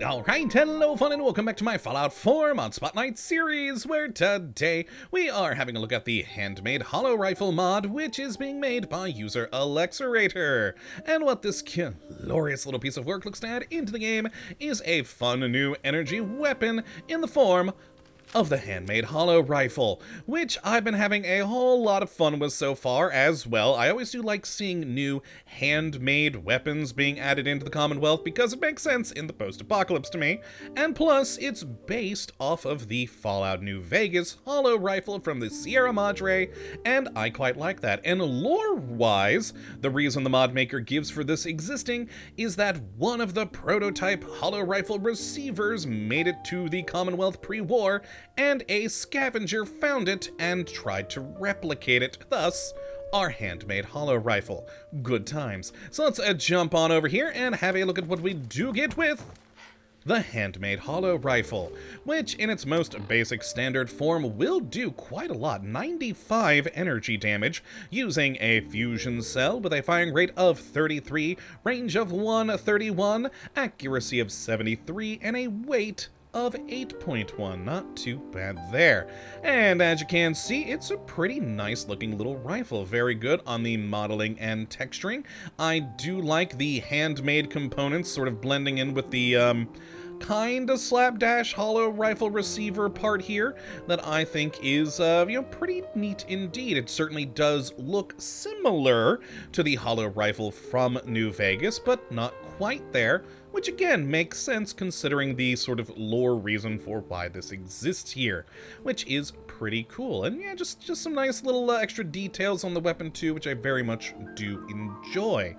Alright, hello fun and welcome back to my Fallout 4 Mod Spotlight series, where today we are having a look at the Handmade Holorifle mod, which is being made by user Alexerator. And what this glorious little piece of work looks to add into the game is a fun new energy weapon in the form of the Handmade Holorifle, which I've been having a whole lot of fun with so far as well. I always do like seeing new handmade weapons being added into the Commonwealth because it makes sense in the post-apocalypse to me, and plus it's based off of the Fallout New Vegas Holorifle from the Sierra Madre, and I quite like that. And lore-wise, the reason the mod maker gives for this existing is that one of the prototype Holorifle receivers made it to the Commonwealth pre-war, and a scavenger found it and tried to replicate it, thus our Handmade Holorifle. Good times. So let's jump on over here and have a look at what we do get with the Handmade Holorifle, which in its most basic standard form will do quite a lot, 95 energy damage, using a fusion cell with a firing rate of 33, range of 131, accuracy of 73, and a weight of 8.1, not too bad there. And as you can see, it's a pretty nice looking little rifle, very good on the modeling and texturing. I do like the handmade components sort of blending in with the kinda slapdash Holorifle receiver part here that I think is, pretty neat indeed. It certainly does look similar to the Holorifle from New Vegas, but not quite there, which again makes sense considering the sort of lore reason for why this exists here, which is pretty cool. And yeah, just some nice little extra details on the weapon too, which I very much do enjoy.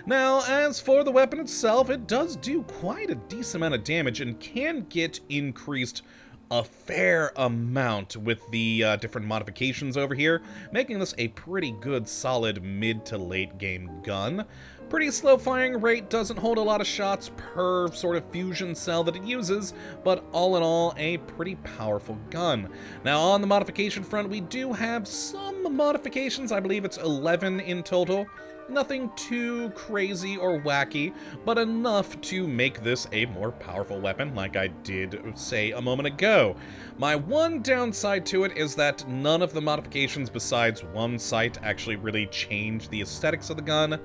Now, as for the weapon itself, it does do quite a decent amount of damage and can get increased a fair amount with the different modifications over here, making this a pretty good solid mid to late game gun. Pretty slow firing rate, doesn't hold a lot of shots per sort of fusion cell that it uses, but all in all, a pretty powerful gun. Now on the modification front, we do have some modifications, I believe it's 11 in total. Nothing too crazy or wacky, but enough to make this a more powerful weapon, like I did say a moment ago. My one downside to it is that none of the modifications besides one sight actually really change the aesthetics of the gun,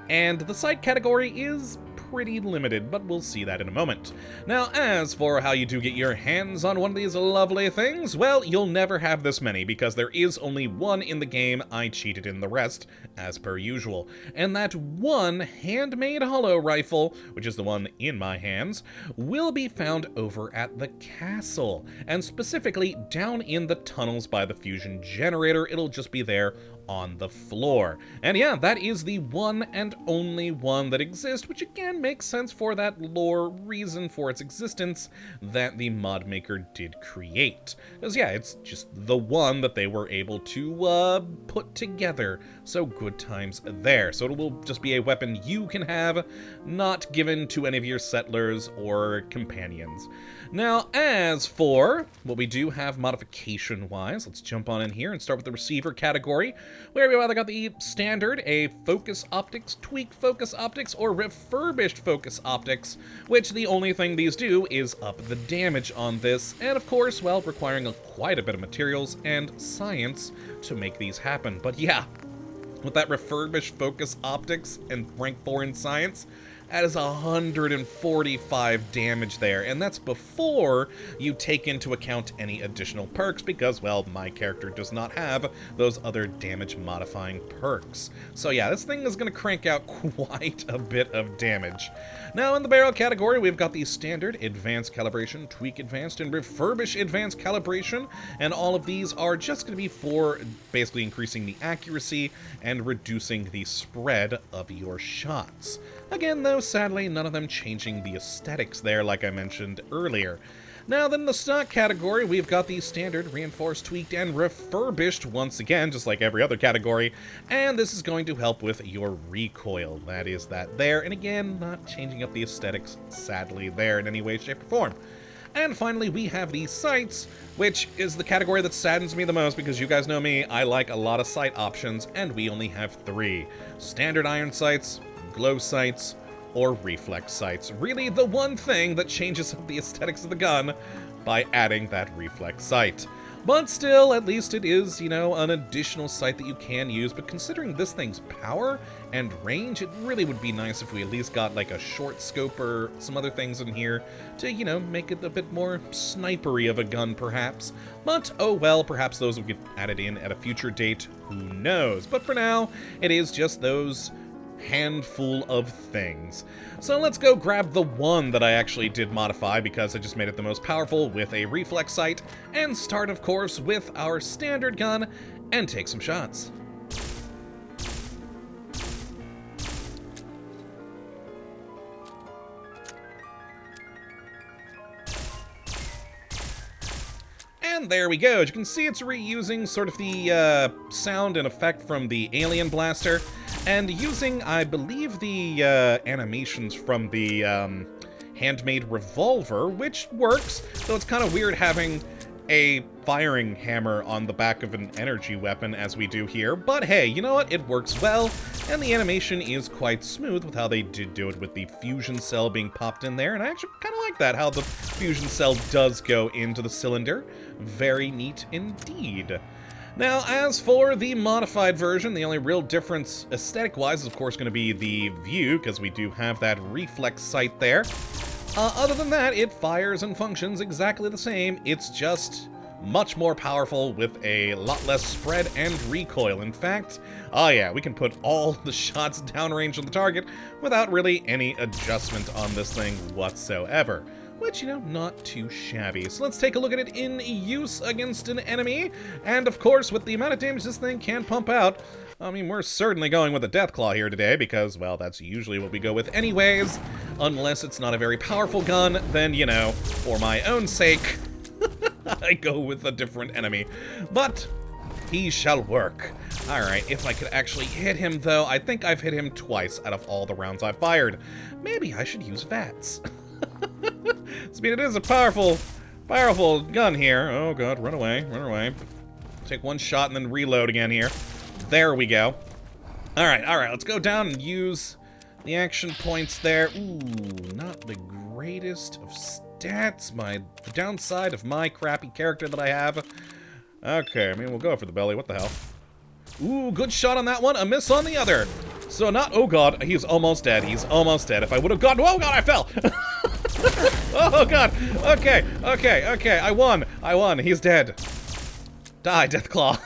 and the sight category is pretty limited, but we'll see that in a moment. Now, as for how you do get your hands on one of these lovely things, well, you'll never have this many, because there is only one in the game. I cheated in the rest, as per usual. And that one Handmade Holorifle, which is the one in my hands, will be found over at the castle, and specifically down in the tunnels by the fusion generator. It'll just be there on the floor. And yeah, that is the one and only one that exists, which again makes sense for that lore reason for its existence that the mod maker did create. Because yeah, it's just the one that they were able to put together, so good times there. So it will just be a weapon you can have, not given to any of your settlers or companions. Now, as for what we do have modification-wise, let's jump on in here and start with the receiver category, where we've either got the standard, a focus optics, tweak focus optics, or refurbished focus optics, which the only thing these do is up the damage on this, and of course, well, requiring quite a bit of materials and science to make these happen. But yeah, with that refurbished focus optics and rank 4 in science, that is 145 damage there, and that's before you take into account any additional perks, because, well, my character does not have those other damage modifying perks. So yeah, this thing is going to crank out quite a bit of damage. Now in the barrel category, we've got the standard, advanced calibration, tweak advanced, and refurbish advanced calibration, and all of these are just going to be for basically increasing the accuracy and reducing the spread of your shots. Again, though, sadly, none of them changing the aesthetics there, like I mentioned earlier. Now, then, the stock category, we've got the standard, reinforced, tweaked, and refurbished, once again, just like every other category, and this is going to help with your recoil. That is that there, and again, not changing up the aesthetics, sadly, there in any way, shape, or form. And finally, we have the sights, which is the category that saddens me the most, because you guys know me, I like a lot of sight options, and we only have 3. Standard iron sights, glow sights, or reflex sights. Really, the one thing that changes up the aesthetics of the gun by adding that reflex sight. But still, at least it is, you know, an additional sight that you can use. But considering this thing's power and range, it really would be nice if we at least got like a short scope or some other things in here to, you know, make it a bit more snipery of a gun, perhaps. But, oh well, perhaps those will get added in at a future date, who knows. But for now, it is just those handful of things. So let's go grab the one that I actually did modify because I just made it the most powerful with a reflex sight, and start, of course, with our standard gun and take some shots. And there we go. As you can see, it's reusing sort of the sound and effect from the Alien Blaster, and using, I believe, the animations from the Handmade Revolver, which works, though it's kind of weird having a firing hammer on the back of an energy weapon as we do here. But hey, you know what? It works well, and the animation is quite smooth with how they did do it with the fusion cell being popped in there, and I actually kind of like that, how the fusion cell does go into the cylinder. Very neat indeed. Now, as for the modified version, the only real difference aesthetic-wise is, of course, going to be the view, because we do have that reflex sight there. Other than that, it fires and functions exactly the same. It's just much more powerful with a lot less spread and recoil. In fact, oh yeah, we can put all the shots downrange on the target without really any adjustment on this thing whatsoever. Which, you know, not too shabby. So let's take a look at it in use against an enemy. And of course, with the amount of damage this thing can pump out, I mean, we're certainly going with a Deathclaw here today, because, well, that's usually what we go with anyways. Unless it's not a very powerful gun, then, you know, for my own sake, I go with a different enemy. But he shall work. Alright, if I could actually hit him, though, I think I've hit him twice out of all the rounds I've fired. Maybe I should use VATS. I mean, it is a powerful gun here. Oh god, run away, run away. Take one shot and then reload again here. There we go. Alright, let's go down and use the action points there. Ooh, not the greatest of stats. The downside of my crappy character that I have. Okay, I mean, we'll go for the belly, what the hell. Ooh, good shot on that one, a miss on the other. So not, oh god, he's almost dead, he's almost dead. If I would have gotten, oh god, I fell! Oh god, okay, I won, he's dead. Die, Deathclaw.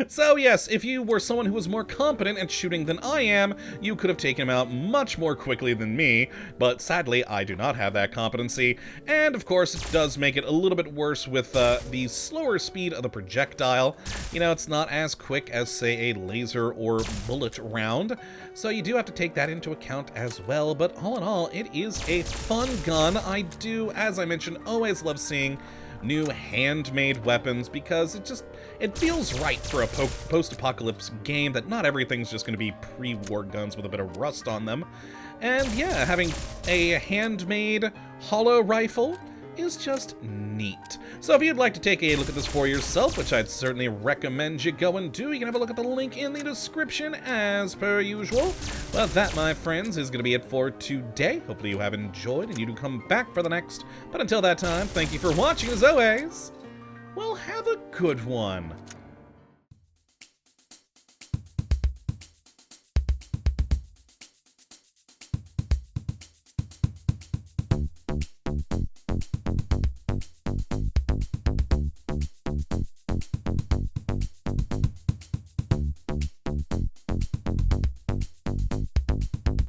So yes, if you were someone who was more competent at shooting than I am, you could have taken him out much more quickly than me, but sadly I do not have that competency, and of course it does make it a little bit worse with the slower speed of the projectile. You know, it's not as quick as, say, a laser or bullet round, so you do have to take that into account as well, but all in all, it is a fun gun. I do, as I mentioned, always love seeing new handmade weapons, because it feels right for a post-apocalypse game that not everything's just going to be pre-war guns with a bit of rust on them. And yeah, having a handmade Holorifle is just neat. So if you'd like to take a look at this for yourself, which I'd certainly recommend you go and do, you can have a look at the link in the description as per usual. Well, that, my friends, is going to be it for today. Hopefully you have enjoyed and you do come back for the next. But until that time, thank you for watching as always. Well, have a good one.